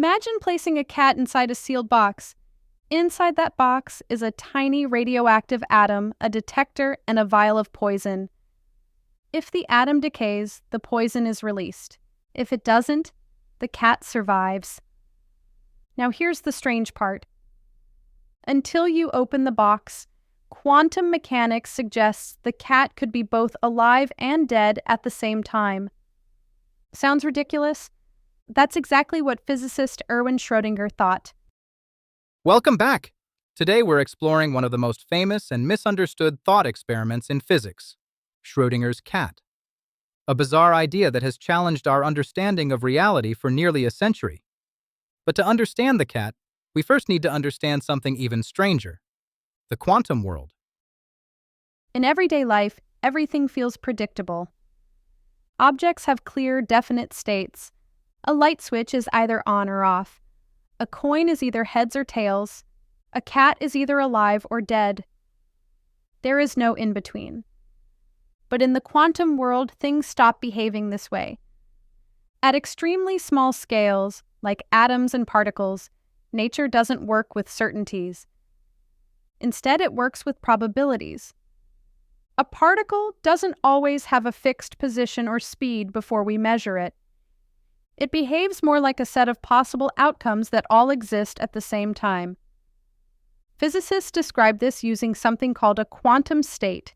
Imagine placing a cat inside a sealed box. Inside that box is a tiny radioactive atom, a detector, and a vial of poison. If the atom decays, the poison is released. If it doesn't, the cat survives. Now here's the strange part. Until you open the box, quantum mechanics suggests the cat could be both alive and dead at the same time. Sounds ridiculous? That's exactly what physicist Erwin Schrödinger thought. Welcome back! Today we're exploring one of the most famous and misunderstood thought experiments in physics, Schrödinger's cat. A bizarre idea that has challenged our understanding of reality for nearly a century. But to understand the cat, we first need to understand something even stranger: the quantum world. In everyday life, everything feels predictable. Objects have clear, definite states. A light switch is either on or off. A coin is either heads or tails. A cat is either alive or dead. There is no in-between. But in the quantum world, things stop behaving this way. At extremely small scales, like atoms and particles, nature doesn't work with certainties. Instead, it works with probabilities. A particle doesn't always have a fixed position or speed before we measure it. It behaves more like a set of possible outcomes that all exist at the same time. Physicists describe this using something called a quantum state,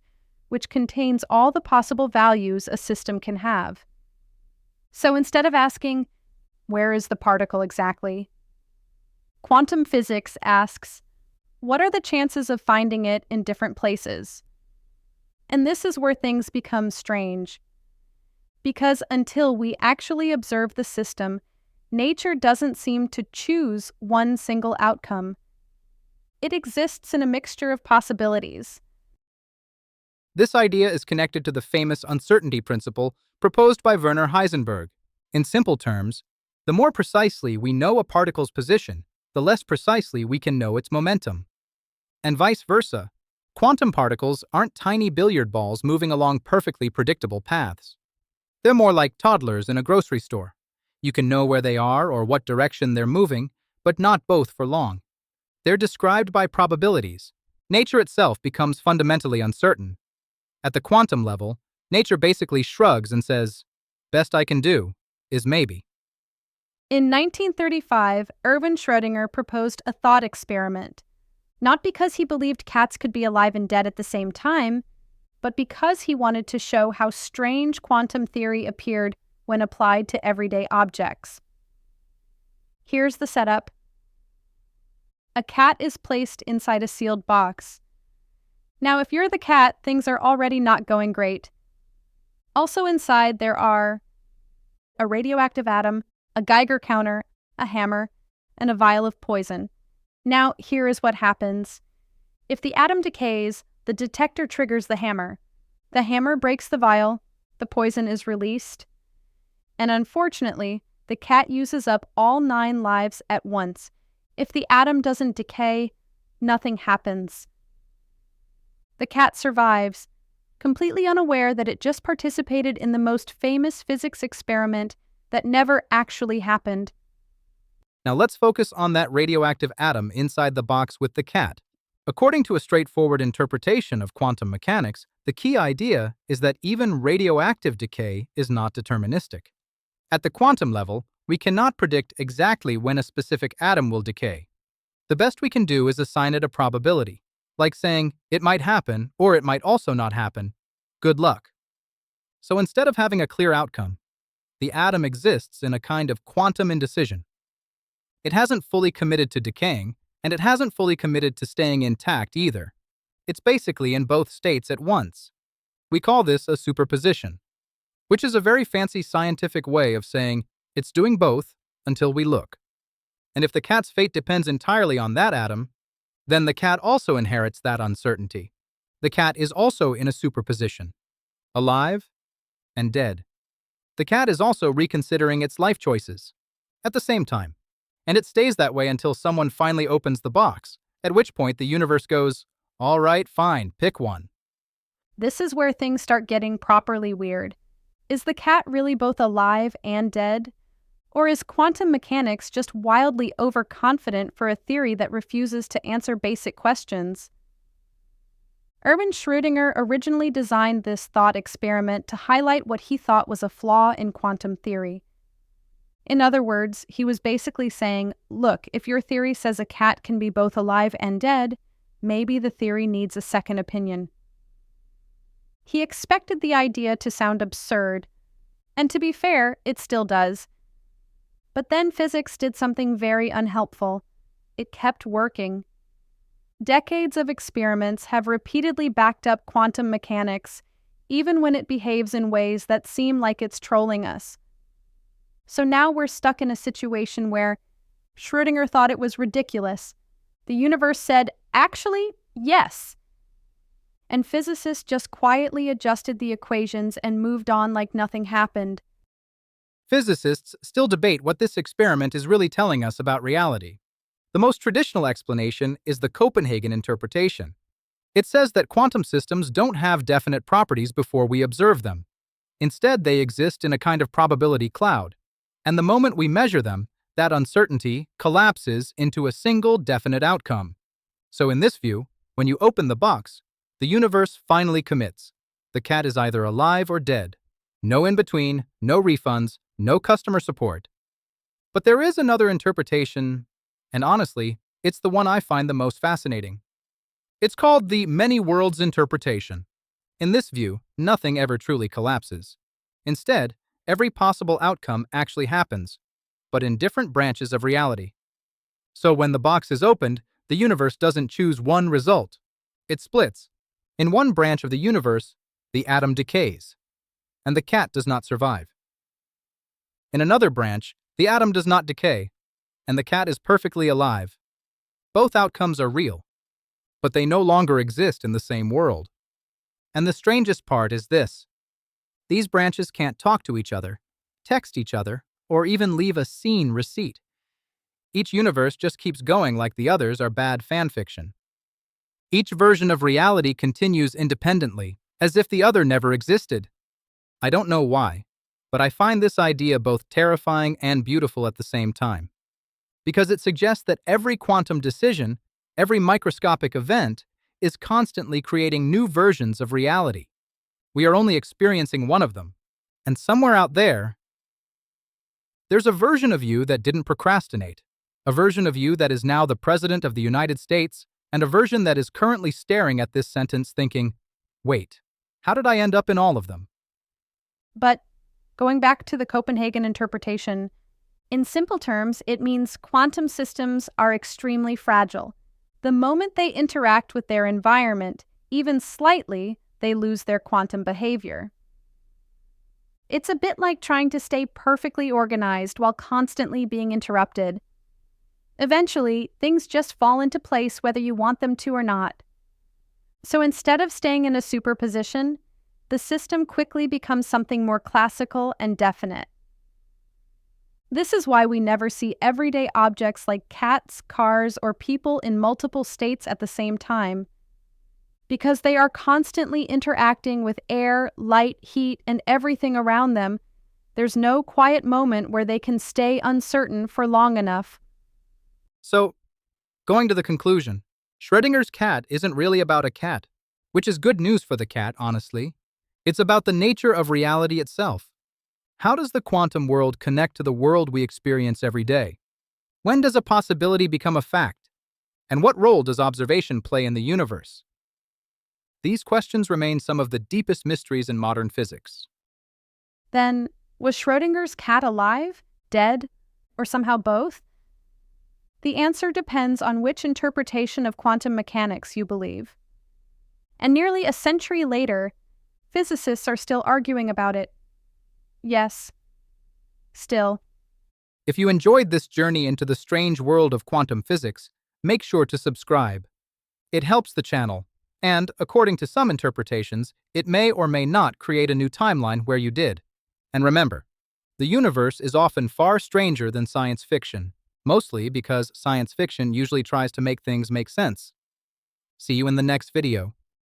which contains all the possible values a system can have. So instead of asking, where is the particle exactly? Quantum physics asks, what are the chances of finding it in different places? And this is where things become strange. Because until we actually observe the system, nature doesn't seem to choose one single outcome. It exists in a mixture of possibilities. This idea is connected to the famous uncertainty principle proposed by Werner Heisenberg. In simple terms, the more precisely we know a particle's position, the less precisely we can know its momentum. And vice versa, quantum particles aren't tiny billiard balls moving along perfectly predictable paths. They're more like toddlers in a grocery store. You can know where they are or what direction they're moving, but not both for long. They're described by probabilities. Nature itself becomes fundamentally uncertain. At the quantum level, nature basically shrugs and says, best I can do is maybe. In 1935, Erwin Schrödinger proposed a thought experiment, not because he believed cats could be alive and dead at the same time, but because he wanted to show how strange quantum theory appeared when applied to everyday objects. Here's the setup. A cat is placed inside a sealed box. Now, if you're the cat, things are already not going great. Also inside, there are a radioactive atom, a Geiger counter, a hammer, and a vial of poison. Now, here is what happens. If the atom decays, the detector triggers the hammer. The hammer breaks the vial, the poison is released, and unfortunately, the cat uses up all 9 lives at once. If the atom doesn't decay, nothing happens. The cat survives, completely unaware that it just participated in the most famous physics experiment that never actually happened. Now let's focus on that radioactive atom inside the box with the cat. According to a straightforward interpretation of quantum mechanics, the key idea is that even radioactive decay is not deterministic. At the quantum level, we cannot predict exactly when a specific atom will decay. The best we can do is assign it a probability, like saying it might happen or it might also not happen. Good luck. So instead of having a clear outcome, the atom exists in a kind of quantum indecision. It hasn't fully committed to decaying, and it hasn't fully committed to staying intact either. It's basically in both states at once. We call this a superposition, which is a very fancy scientific way of saying it's doing both until we look. And if the cat's fate depends entirely on that atom, then the cat also inherits that uncertainty. The cat is also in a superposition, alive and dead. The cat is also reconsidering its life choices at the same time. And it stays that way until someone finally opens the box, at which point the universe goes, all right, fine, pick one. This is where things start getting properly weird. Is the cat really both alive and dead? Or is quantum mechanics just wildly overconfident for a theory that refuses to answer basic questions? Erwin Schrödinger originally designed this thought experiment to highlight what he thought was a flaw in quantum theory. In other words, he was basically saying, look, if your theory says a cat can be both alive and dead, maybe the theory needs a second opinion. He expected the idea to sound absurd, and to be fair, it still does. But then physics did something very unhelpful. It kept working. Decades of experiments have repeatedly backed up quantum mechanics, even when it behaves in ways that seem like it's trolling us. So now we're stuck in a situation where Schrödinger thought it was ridiculous. The universe said, actually, yes. And physicists just quietly adjusted the equations and moved on like nothing happened. Physicists still debate what this experiment is really telling us about reality. The most traditional explanation is the Copenhagen interpretation. It says that quantum systems don't have definite properties before we observe them. Instead, they exist in a kind of probability cloud. And the moment we measure them, that uncertainty collapses into a single definite outcome. So in this view, when you open the box, the universe finally commits. The cat is either alive or dead. No in-between, no refunds, no customer support. But there is another interpretation, and honestly, it's the one I find the most fascinating. It's called the many worlds interpretation. In this view, nothing ever truly collapses. Instead, every possible outcome actually happens, but in different branches of reality. So when the box is opened, the universe doesn't choose one result. It splits. In one branch of the universe, the atom decays, and the cat does not survive. In another branch, the atom does not decay, and the cat is perfectly alive. Both outcomes are real, but they no longer exist in the same world. And the strangest part is this. These branches can't talk to each other, text each other, or even leave a scene receipt. Each universe just keeps going like the others are bad fan fiction. Each version of reality continues independently, as if the other never existed. I don't know why, but I find this idea both terrifying and beautiful at the same time. Because it suggests that every quantum decision, every microscopic event, is constantly creating new versions of reality. We are only experiencing one of them. And somewhere out there, there's a version of you that didn't procrastinate, a version of you that is now the President of the United States, and a version that is currently staring at this sentence thinking, wait, how did I end up in all of them? But going back to the Copenhagen interpretation, in simple terms, it means quantum systems are extremely fragile. The moment they interact with their environment, even slightly, they lose their quantum behavior. It's a bit like trying to stay perfectly organized while constantly being interrupted. Eventually, things just fall into place whether you want them to or not. So instead of staying in a superposition, the system quickly becomes something more classical and definite. This is why we never see everyday objects like cats, cars, or people in multiple states at the same time. Because they are constantly interacting with air, light, heat, and everything around them, there's no quiet moment where they can stay uncertain for long enough. So, going to the conclusion, Schrödinger's cat isn't really about a cat, which is good news for the cat, honestly. It's about the nature of reality itself. How does the quantum world connect to the world we experience every day? When does a possibility become a fact? And what role does observation play in the universe? These questions remain some of the deepest mysteries in modern physics. Then, was Schrödinger's cat alive, dead, or somehow both? The answer depends on which interpretation of quantum mechanics you believe. And nearly a century later, physicists are still arguing about it. Yes. Still. If you enjoyed this journey into the strange world of quantum physics, make sure to subscribe. It helps the channel, and, according to some interpretations, it may or may not create a new timeline where you did. And remember, the universe is often far stranger than science fiction, mostly because science fiction usually tries to make things make sense. See you in the next video.